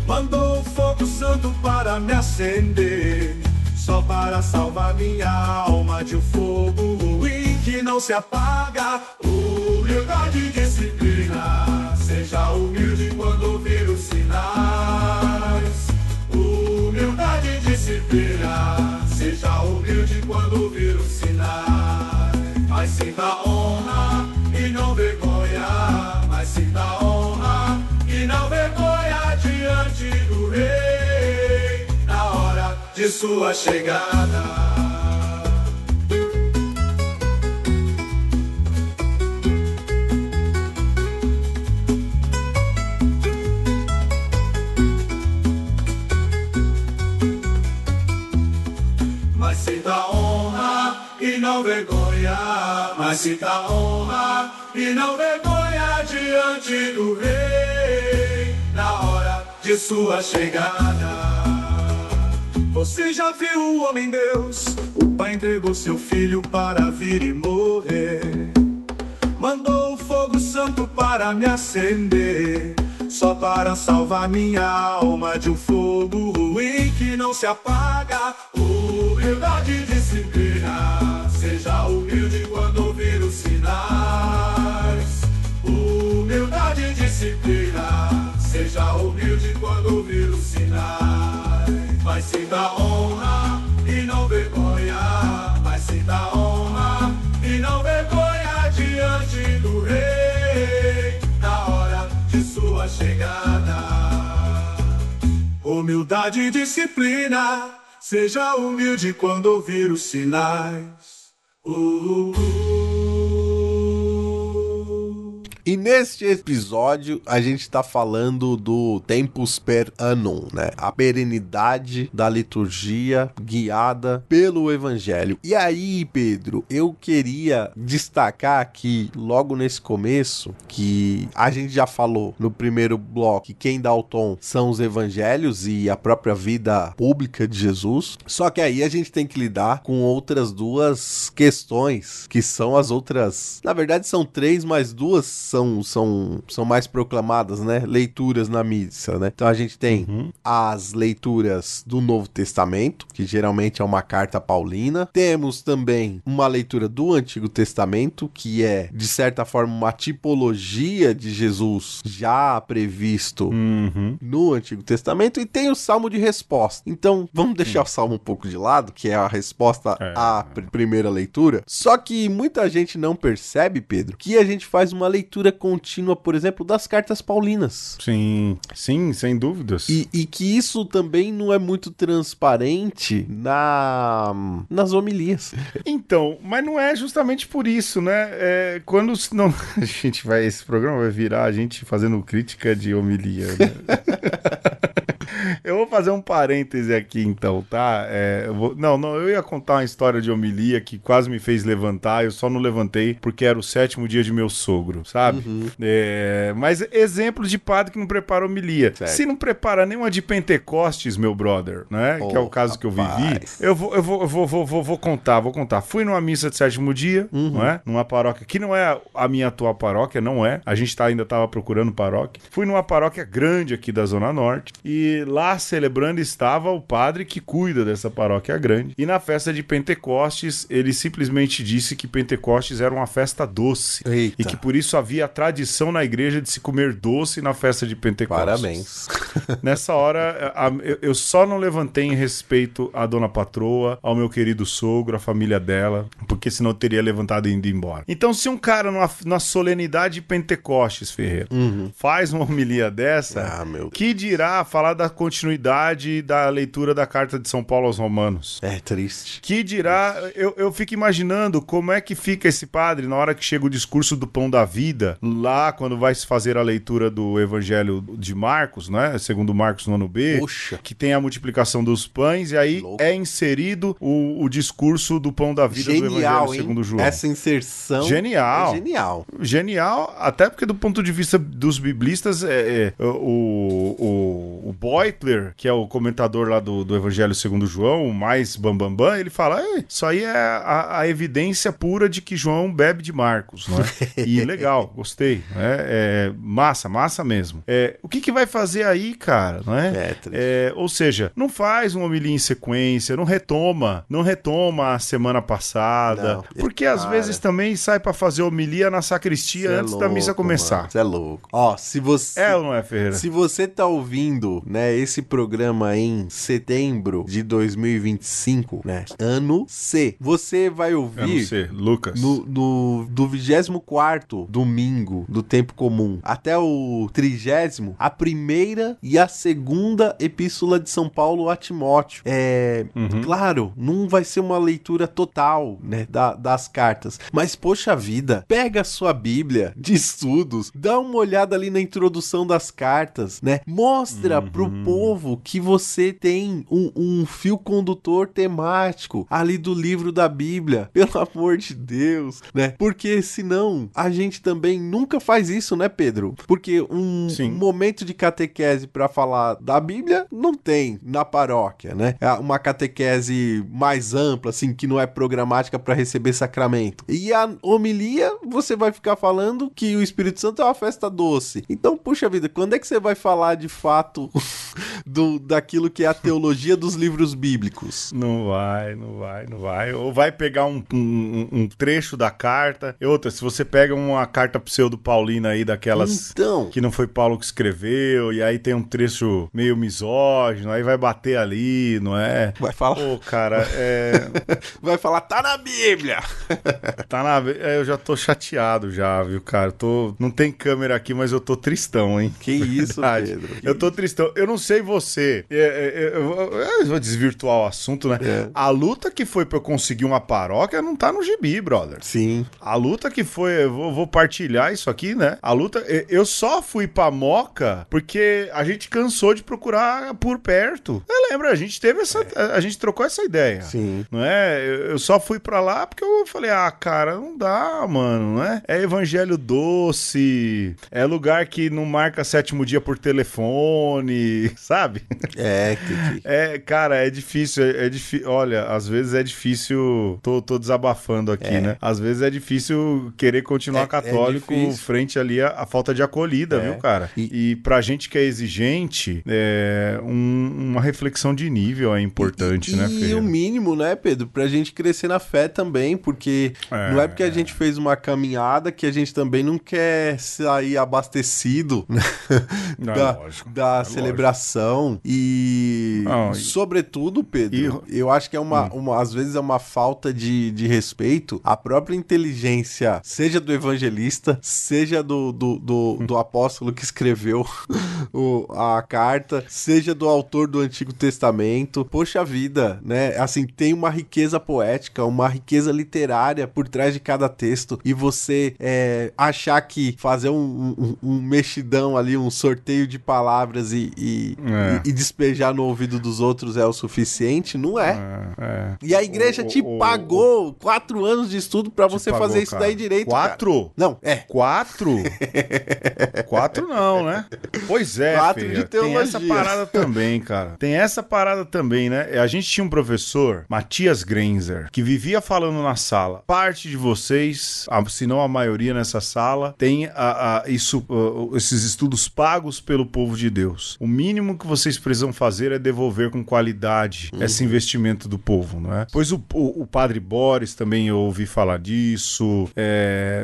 Mandou o fogo santo para me acender, só para salvar minha alma de um fogo ruim que não se apaga. Humildade e disciplina, seja humilde quando ouvir os sinais. Humildade e disciplina, seja humilde quando ouvir os sinais. Mas sinta honra e não vergonha, mas sinta honra e não vergonha diante do rei, na hora de sua chegada. Mas sinta honra e não vergonha, mas sinta honra e não vergonha diante do rei, na hora de sua chegada. Você já viu o homem-deus? O pai entregou seu filho para vir e morrer. Mandou o fogo santo para me acender, só para salvar minha alma de um fogo ruim que não se apaga. Humildade e disciplina, seja humilde quando ouvir os sinais. Humildade e disciplina, seja humilde quando ouvir os sinais. Mas sinta honra e não vergonha, mas sinta honra e não vergonha diante do rei, na hora de sua chegada. Humildade e disciplina, seja humilde quando ouvir os sinais. E neste episódio a gente tá falando do Tempus per Annum, né? A perenidade da liturgia guiada pelo Evangelho. E aí, Pedro, eu queria destacar aqui, logo nesse começo, que a gente já falou no primeiro bloco que quem dá o tom são os Evangelhos e a própria vida pública de Jesus. Só que aí a gente tem que lidar com outras duas questões, que são as outras... Na verdade são três, mas duas são mais proclamadas, né? Leituras na missa, né? Então a gente tem as leituras do Novo Testamento, que geralmente é uma carta paulina. Temos também uma leitura do Antigo Testamento, que é, de certa forma, uma tipologia de Jesus já previsto no Antigo Testamento. E tem o Salmo de Resposta. Então, vamos deixar o Salmo um pouco de lado, que é a resposta à primeira leitura. Só que muita gente não percebe, Pedro, que a gente faz uma leitura leitura contínua, por exemplo, das cartas paulinas. Sim, sem dúvidas. E que isso também não é muito transparente nas homilias. Então, mas não é justamente por isso, né? Quando não, esse programa vai virar a gente fazendo crítica de homilia, né? Eu vou fazer um parêntese aqui, então, tá? Eu ia contar uma história de homilia que quase me fez levantar, eu só não levantei porque era o 7º dia de meu sogro, sabe? Mas exemplo de padre que não prepara homilia. Certo. Se não prepara nenhuma de Pentecostes, meu brother, né? Que é o caso que eu vivi, eu vou contar. Fui numa missa de 7º dia, não é? Numa paróquia que não é a minha atual paróquia, não é. A gente ainda tava procurando paróquia. Fui numa paróquia grande aqui da Zona Norte e lá celebrando estava o padre que cuida dessa paróquia grande. E na festa de Pentecostes, ele simplesmente disse que Pentecostes era uma festa doce. Eita. E que por isso havia a tradição na igreja de se comer doce na festa de Pentecostes. Parabéns. Nessa hora, eu só não levantei em respeito à dona patroa, ao meu querido sogro, à família dela, porque senão eu teria levantado e ido embora. Então, se um cara na solenidade de Pentecostes, Ferreira, faz uma homilia dessa, que dirá falar da continuidade da leitura da carta de São Paulo aos Romanos? É triste. Que dirá, eu fico imaginando como é que fica esse padre na hora que chega o discurso do pão da vida, lá quando vai se fazer a leitura do Evangelho de Marcos, né? Segundo Marcos 9b, Poxa. que tem a multiplicação dos pães, e aí é inserido o discurso do pão da vida do Evangelho segundo João. Essa inserção Genial. É genial. Genial, até porque do ponto de vista dos biblistas, o Beutler, que é o comentador lá do Evangelho segundo João, o mais bambambam, ele fala, isso aí é a evidência pura de que João bebe de Marcos, não é? E legal, gostei, né? Massa mesmo. O que vai fazer aí, cara, não é? Ou seja, não faz uma homilia em sequência, não retoma a semana passada, Não, porque às vezes também sai pra fazer homilia na sacristia antes da missa começar. Você é louco. Ó, se você... É ou não é, Ferreira? Se você tá ouvindo, né, esse programa em setembro de 2025, né, ano C, você vai ouvir... Ano C, Lucas. Do 24º domingo do tempo comum até o 30º, a primeira e a segunda epístola de São Paulo a Timóteo. Claro, não vai ser uma leitura total, né, das cartas, mas poxa vida, pega a sua Bíblia de estudos, dá uma olhada ali na introdução das cartas, né, mostra pro povo que você tem um fio condutor temático ali do livro da Bíblia, pelo amor de Deus, né, porque senão a gente também nunca faz isso, né, Pedro? Porque um momento de catequese para falar da Bíblia não tem na paróquia, né? É uma catequese mais ampla, assim, que não é programática para receber sacramento. E a homilia, você vai ficar falando que o Espírito Santo é uma festa doce. Então, puxa vida, quando é que você vai falar de fato daquilo que é a teologia dos livros bíblicos? Não vai. Ou vai pegar um trecho da carta. E outra, se você pega uma carta pseudo-paulina aí, daquelas que não foi Paulo que escreveu, e aí tem um trecho meio misógino, aí vai bater ali, não é? Vai falar... Pô, cara, vai falar, tá na Bíblia! Eu já tô chateado já, viu, cara? Não tem câmera aqui, mas eu tô tristão, hein? Que isso, Pedro? Eu tô tristão. Eu não sei você. Eu vou desvirtuar o assunto, né? A luta que foi pra eu conseguir uma paróquia não tá no gibi, brother. Sim. A luta que foi... Eu vou partilhar isso aqui, né? A luta... Eu só fui pra Moca porque a gente cansou de procurar por perto. Lembra? A gente teve a gente trocou essa ideia. Sim. Não é? Eu só fui pra lá porque eu falei, cara, não dá, mano, não é? É evangelho doce, é lugar que não marca 7º dia por telefone, sabe? Cara, é difícil, olha, às vezes é difícil, tô desabafando aqui, né? Às vezes é difícil querer continuar católico frente ali à falta de acolhida, viu, cara? E pra gente que é exigente, uma reflexão de nível é importante, né, Ferreira? E o mínimo, né, Pedro? Pra gente crescer na fé também, porque não é porque a gente fez uma caminhada que a gente também não quer sair abastecido, né? Lógico. Das celebração e, sobretudo, Pedro, eu acho que é às vezes é uma falta de respeito à própria inteligência, seja do evangelista, seja do apóstolo que escreveu a carta, seja do autor do Antigo Testamento. Poxa vida, né? Assim, tem uma riqueza poética, uma riqueza literária por trás de cada texto, e você achar que fazer um mexidão ali, um sorteio de palavras e despejar no ouvido dos outros é o suficiente, não é. E a igreja te pagou 4 anos de estudo pra você fazer isso daí direito. 4? Não, 4? 4 não, né? Pois é, 4 de teologia. Tem essa parada também, cara. Tem essa parada também, né? A gente tinha um professor, Matias Grenzer, que vivia falando na sala. Parte de vocês, se não a maioria nessa sala, tem esses estudos pagos pelo povo de Deus. O mínimo que vocês precisam fazer é devolver com qualidade esse investimento do povo, não é? Pois o padre Boris também eu ouvi falar disso,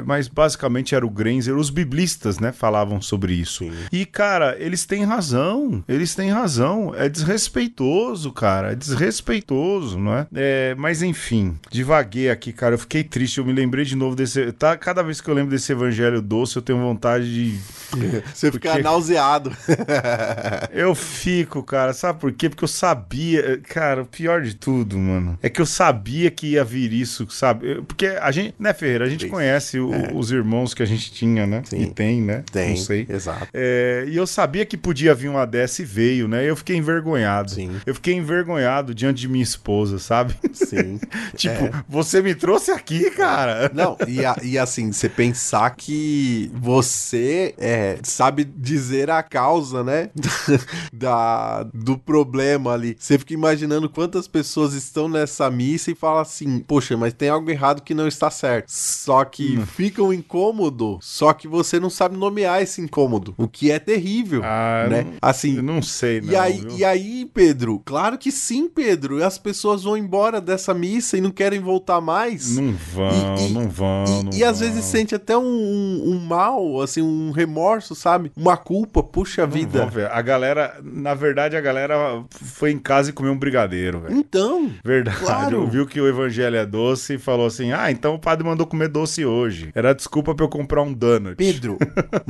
mas basicamente era o Grenzer, os biblistas, né, falavam sobre isso. Sim. E, cara, eles têm razão, é desrespeitoso, cara, é desrespeitoso, não é? Mas enfim, divaguei aqui, cara, eu fiquei triste, eu me lembrei de novo desse, cada vez que eu lembro desse evangelho doce, eu tenho vontade de... Você fica nauseado. Eu fico, cara, sabe por quê? Porque eu sabia, cara, o pior de tudo, mano, é que eu sabia que ia vir isso, sabe? Porque a gente, né, Ferreira, a gente conhece os irmãos que a gente tinha, né? Sim. E tem, né? Tem, não sei. Exato. E eu sabia que podia vir uma dessa e veio, né? Eu fiquei envergonhado. Sim. Eu fiquei envergonhado diante de minha esposa, sabe? Sim. Tipo, você me trouxe aqui, cara. Não, e assim, você pensar que você sabe dizer a causa, né? Do problema ali. Você fica imaginando quantas pessoas estão nessa missa e fala assim, poxa, mas tem algo errado que não está certo. Só que fica um incômodo, só que você não sabe nomear esse incômodo, o que é terrível, né? Assim, eu não sei, não. E aí, Pedro, claro que sim, Pedro, as pessoas vão embora dessa missa e não querem voltar mais. Não vão. E às vezes sente até um mal, assim, um remorso, sabe? Uma culpa, puxa vida. Vamos ver. A galera, na verdade, foi em casa e comeu um brigadeiro, velho. Então, verdade, claro. Viu que o evangelho é doce e falou assim, então o padre mandou comer doce hoje. Era desculpa pra eu comprar um donut. Pedro,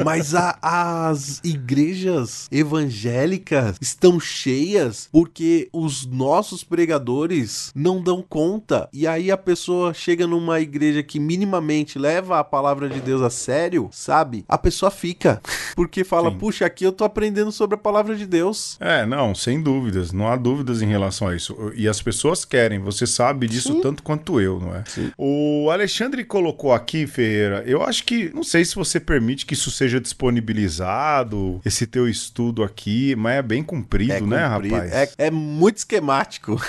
mas as igrejas evangélicas estão cheias porque os nossos pregadores não dão conta. E aí a pessoa chega numa igreja que minimamente leva a palavra de Deus a sério, sabe? A pessoa fica. Porque fala, Sim. Puxa, aqui eu tô aprendendo sobre a palavra de Deus. Não, sem dúvidas. Não há dúvidas em relação a isso. E as pessoas querem, você sabe disso Sim. tanto quanto eu, não é? Sim. O Alexandre colocou aqui, Ferreira, eu acho que, não sei se você permite que isso seja disponibilizado, esse teu estudo aqui, mas é bem comprido, né, rapaz? É muito esquemático.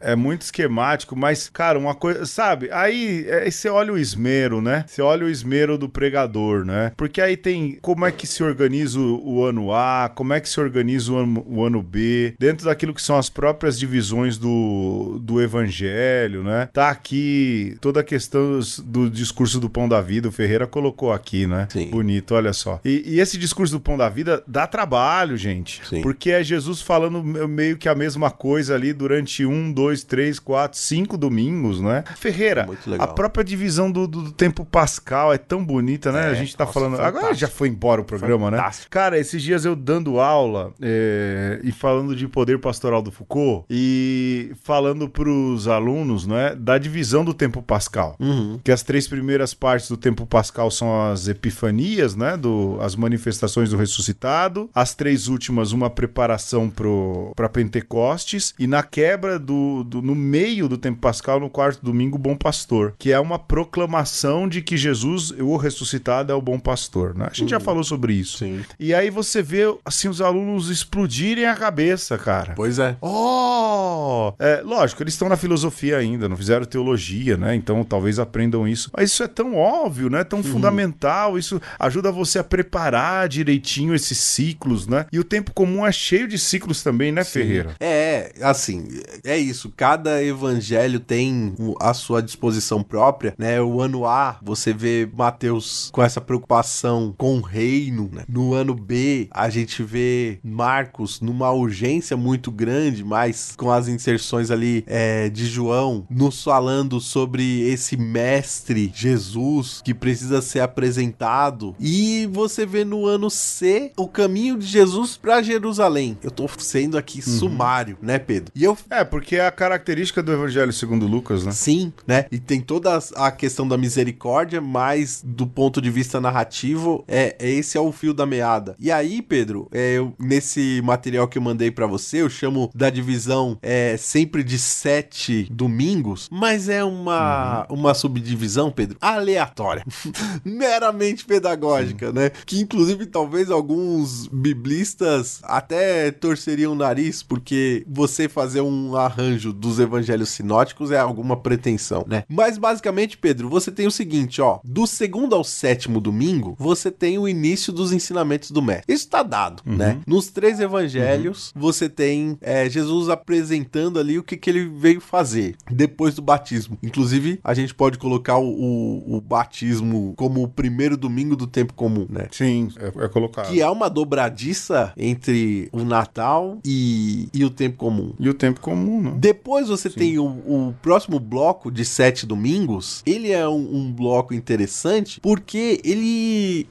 É muito esquemático, mas, cara, uma coisa, sabe? Aí você olha o esmero, né? Você olha o esmero do pregador, né? Porque aí tem como é que se organiza o ano A, como é que se organiza o ano B, dentro daquilo que são as próprias divisões do evangelho, né? Tá aqui toda a questão do discurso do pão da vida, o Ferreira colocou aqui, né? Sim. Bonito, olha só. E esse discurso do pão da vida dá trabalho, gente. Sim. Porque é Jesus falando meio que a mesma coisa ali durante 1, 2, 3, 4, 5 domingos, né? Ferreira, a própria divisão do tempo pascal é tão bonita, né? A gente tá falando... Fantástico. Agora já foi embora o programa, Fantástico. né? Cara, esses dias eu dando aula e falando de poder pastoral do Foucault e falando pros alunos, né, da divisão do tempo pascal. Que as 3 primeiras partes do tempo pascal são as epifanias, né, as manifestações do ressuscitado. As 3 últimas, uma preparação pra Pentecostes. E na quebra no meio do tempo pascal, no 4º domingo, o bom pastor, que é uma proclamação de que Jesus, o ressuscitado, é o bom pastor, né? A gente já falou sobre isso. Sim. E aí você vê, assim, os alunos explodirem a cabeça, cara. Pois é. Oh! tal. Lógico, eles estão na filosofia ainda, não fizeram teologia, né? Então talvez aprendam isso. Mas isso é tão óbvio, né? Tão fundamental, isso ajuda você a preparar direitinho esses ciclos, né? E o tempo comum é cheio de ciclos também, né, Ferreira? Assim, é isso. Cada evangelho tem a sua disposição própria, né? O ano A, você vê Mateus com essa preocupação com o reino, né? No ano B, a gente vê Marcos numa urgência muito grande, mas com as inserções ali de João, nos falando sobre esse mestre Jesus que precisa ser apresentado. E você vê no ano C o caminho de Jesus para Jerusalém. Eu tô sendo aqui sumário, né, Pedro? Porque é a característica do Evangelho segundo Lucas, né? Sim, né? E tem toda a questão da misericórdia, mas do ponto de vista narrativo, esse é o fio da meada. E aí, Pedro, nesse material que eu mandei pra você, eu chamo da divisão sempre de 7 domingos, mas é uma subdivisão, Pedro, aleatória. Meramente pedagógica, né? Que inclusive talvez alguns biblistas até torceriam o nariz, porque você fazer um arranjo dos evangelhos sinóticos é alguma pretensão, né? Mas basicamente, Pedro, você tem o seguinte, ó, do segundo ao sétimo domingo, você tem o início dos ensinamentos do mestre. Isso tá dado, né? Nos 3 evangelhos, você tem Jesus apresentando ali o que ele veio fazer depois do batismo. Inclusive, a gente pode colocar o batismo como o primeiro domingo do tempo comum, né? Sim, é colocado. Que é uma dobradiça entre o Natal e o tempo comum. E o tempo comum, né? Depois você tem o próximo bloco de 7 domingos. Ele é um bloco interessante porque ele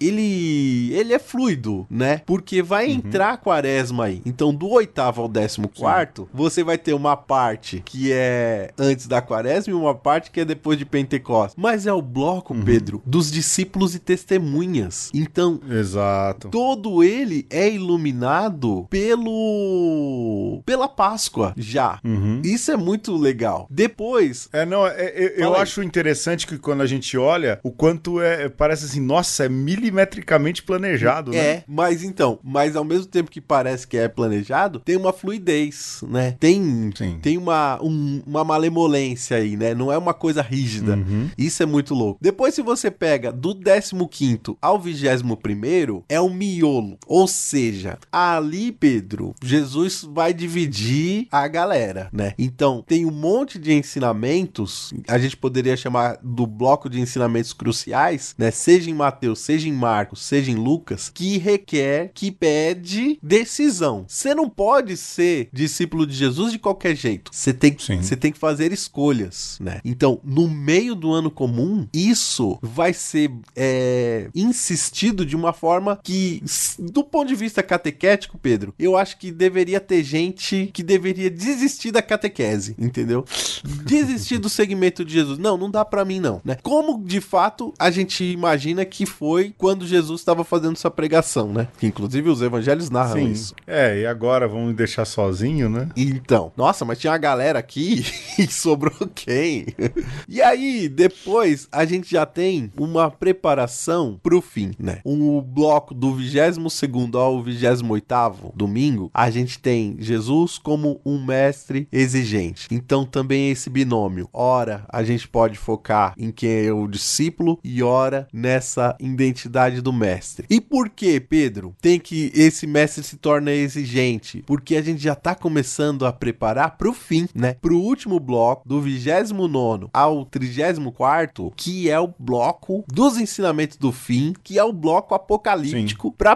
é fluido, né? Porque vai entrar a quaresma aí. Então, do 8º ao 14º, você vai ter uma parte que é antes da quaresma e uma parte que é depois de Pentecostes. Mas é o bloco, Pedro, dos discípulos e testemunhas. Então, exato, todo ele é iluminado pela Páscoa já. Isso é muito legal. Depois... eu acho interessante que quando a gente olha, o quanto parece assim, nossa, é milimetricamente planejado, né? Mas ao mesmo tempo que parece que é planejado, tem uma fluidez, né? Tem uma malemolência aí, né? Não é uma coisa rígida. Isso é muito louco. Depois, se você pega do 15º ao 21º, é um miolo. Ou seja, ali, Pedro, Jesus vai dividir a galera, né? Então, tem um monte de ensinamentos, a gente poderia chamar do bloco de ensinamentos cruciais, né? Seja em Mateus, seja em Marcos, seja em Lucas, que pede decisão. Você não pode ser discípulo de Jesus de qualquer jeito. Você tem que fazer escolhas, né? Então, no meio do ano comum, isso vai ser insistido de uma forma que, do ponto de vista catequético, Pedro, eu acho que deveria ter gente que deveria desistir da catequese, entendeu? Desistir do segmento de Jesus. Não dá pra mim não, né? Como, de fato, a gente imagina que foi quando Jesus estava fazendo sua pregação, né? Que, inclusive, os evangelhos narram isso. E agora vamos me deixar sozinho, né? Então, nossa, mas tinha uma galera aqui e sobrou quem? E aí, depois, a gente já tem uma preparação pro fim, né? Um bloco do 22º ao 28º domingo, a gente tem Jesus como um mestre exigente. Então, também esse binômio. Ora, a gente pode focar em quem é o discípulo e ora nessa identidade do mestre. E por que, Pedro, tem que esse mestre se torna exigente? Porque a gente já tá começando a preparar pro fim, né? Pro último bloco, do 29º ao 34º, que é o bloco dos ensinamentos do fim, que é o bloco apocalíptico para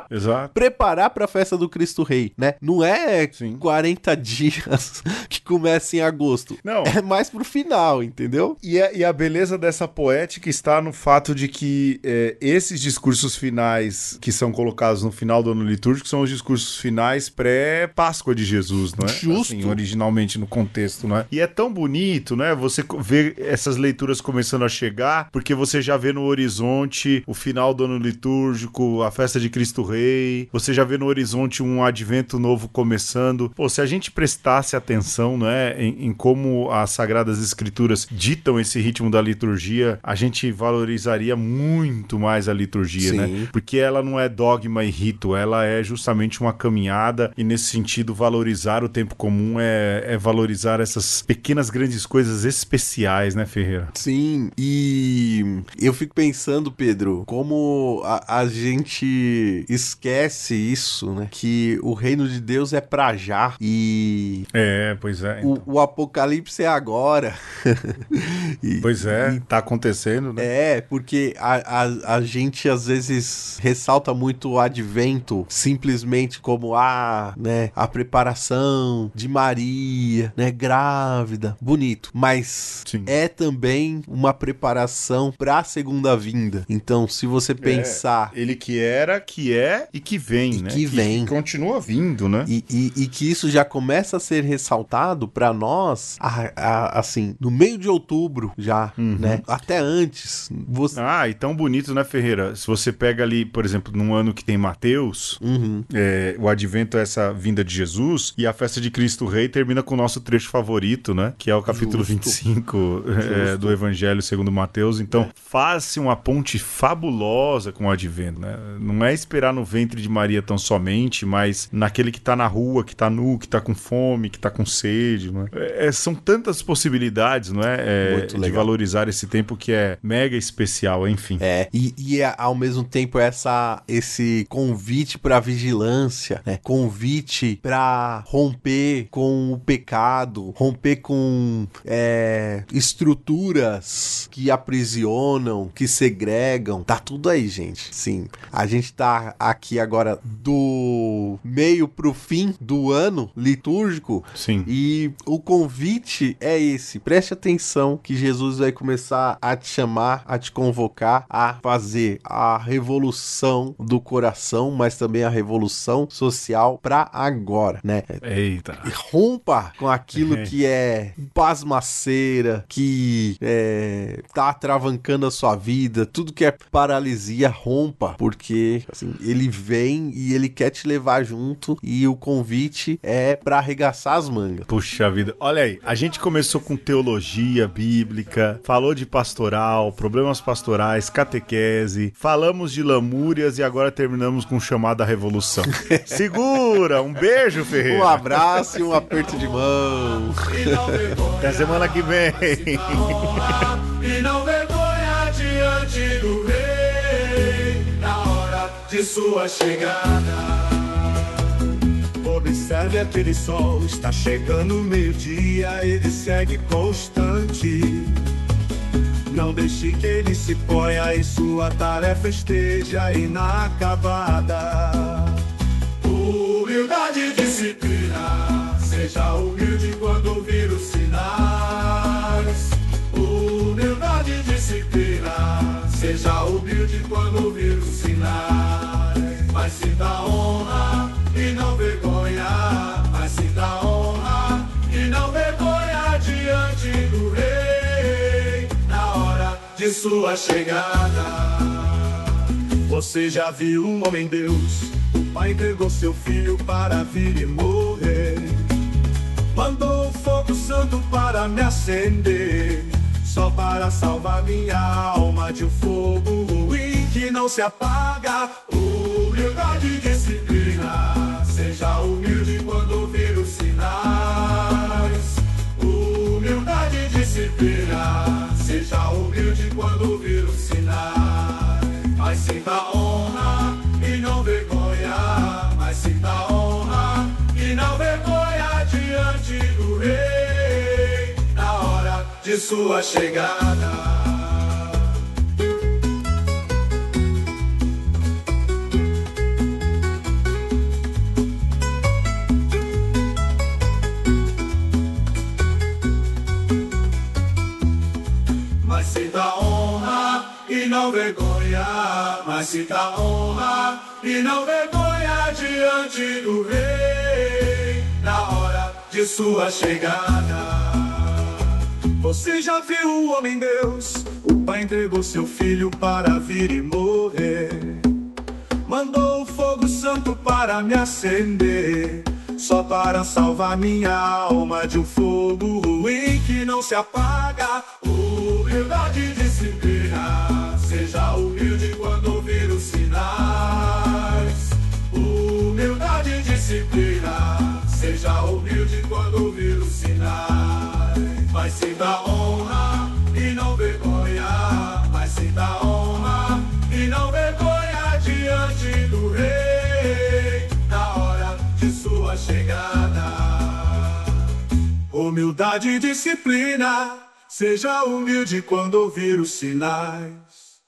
preparar para a festa do Cristo Rei, né? Não é 40 dias que começa em agosto. Não. É mais pro final, entendeu? E a beleza dessa poética está no fato de que esses discursos finais que são colocados no final do ano litúrgico são os discursos finais pré-Páscoa de Jesus, não é? Justo. Assim, originalmente no contexto, não é? E é tão bonito, né? Você vê essas leituras começando a chegar, porque você já vê no horizonte o final do ano litúrgico, a festa de Cristo Rei, você já vê no horizonte um advento novo começando. Pô, se a gente prestasse atenção, né, em como as Sagradas Escrituras ditam esse ritmo da liturgia, a gente valorizaria muito mais a liturgia, né? Porque ela não é dogma e rito, ela é justamente uma caminhada, e nesse sentido valorizar o tempo comum é é valorizar essas pequenas grandes coisas especiais, né, Ferreira? Sim, e eu fico pensando, Pedro, como a gente esquece isso, né? Que o reino de Deus é pra já e... Pois é. Então. O apocalipse é agora. Pois é, tá acontecendo, né? Porque a gente às vezes ressalta muito o advento simplesmente como né, a preparação de Maria, né, grávida, bonito, mas Sim. é também uma preparação para a segunda vinda. Então, se você pensar... Ele que era, que é e que vem, né? Que vem. Que continua vindo, né? E que isso já começa a ser ressaltado para nós, assim, no meio de outubro já, né? Até antes. E tão bonito, né, Ferreira? Se você pega ali, por exemplo, num ano que tem Mateus, o advento é essa vinda de Jesus, e a festa de Cristo Rei termina com o nosso trecho favorito, né? Que é o capítulo 25 do Evangelho segundo Mateus. Então, faz-se uma ponte fabulosa com o advento, né? Não é esperar no ventre de Maria tão somente, mas naquele que tá na rua, que tá nu, que tá com fome, que tá com sede, não é? São tantas possibilidades, não é? De valorizar esse tempo que é mega especial, enfim. E ao mesmo tempo esse convite para vigilância, né? Convite para romper com o pecado, romper com estruturas que aprisionam, que segregam. Tá tudo aí, gente. Sim. A gente tá aqui agora do meio pro fim do ano litúrgico. Sim. E o convite é esse. Preste atenção que Jesus vai começar a te chamar, a te convocar a fazer a revolução do coração, mas também a revolução social pra agora, né? Eita. Rompa com aquilo que é pasmaceira, que tá travancando a sua vida, tudo que é paralisia, rompa, porque assim, ele vem e ele quer te levar junto e o convite é pra arregaçar as mangas. Puxa vida, olha aí, a gente começou com teologia bíblica, falou de pastoral, problemas pastorais, catequese, falamos de lamúrias e agora terminamos com o chamado à revolução. Segura, um beijo, Ferreira. Um abraço e um aperto de mão. Até semana que vem. E não vergonha diante do rei na hora de sua chegada. Observe aquele sol, está chegando o meio-dia, ele segue constante. Não deixe que ele se ponha e sua tarefa esteja inacabada. Humildade e disciplina, seja humilde quando ouvir os sinais. Humildade e disciplina, seja humilde quando ouvir os sinais. Mas sinta honra e não vergonha, mas sinta honra e não vergonha diante do rei na hora de sua chegada. Você já viu um homem Deus? O pai entregou seu filho para vir e morrer. Mandou o fogo santo para me acender, só para salvar minha alma de um fogo ruim que não se apaga. Humildade e disciplina, seja humilde quando ouvir os sinais. Humildade e disciplina, seja humilde quando ouvir os sinais. Mas sinta honra e não vergonha, mas sinta honra e não vergonha diante do rei na hora de sua chegada. Mas sinta honra e não vergonha, mas sinta honra e não vergonha diante do rei na hora de sua chegada. Você já viu o homem Deus? O pai entregou seu filho para vir e morrer. Mandou o fogo santo para me acender, só para salvar minha alma de um fogo ruim que não se apaga. Humildade e disciplina, seja humilde quando ouvir os sinais. Humildade e disciplina, seja seja humilde quando ouvir os sinais. Mas sinta honra e não vergonha, mas sinta honra e não vergonha diante do rei, na hora de sua chegada. Humildade e disciplina, seja humilde quando ouvir os sinais.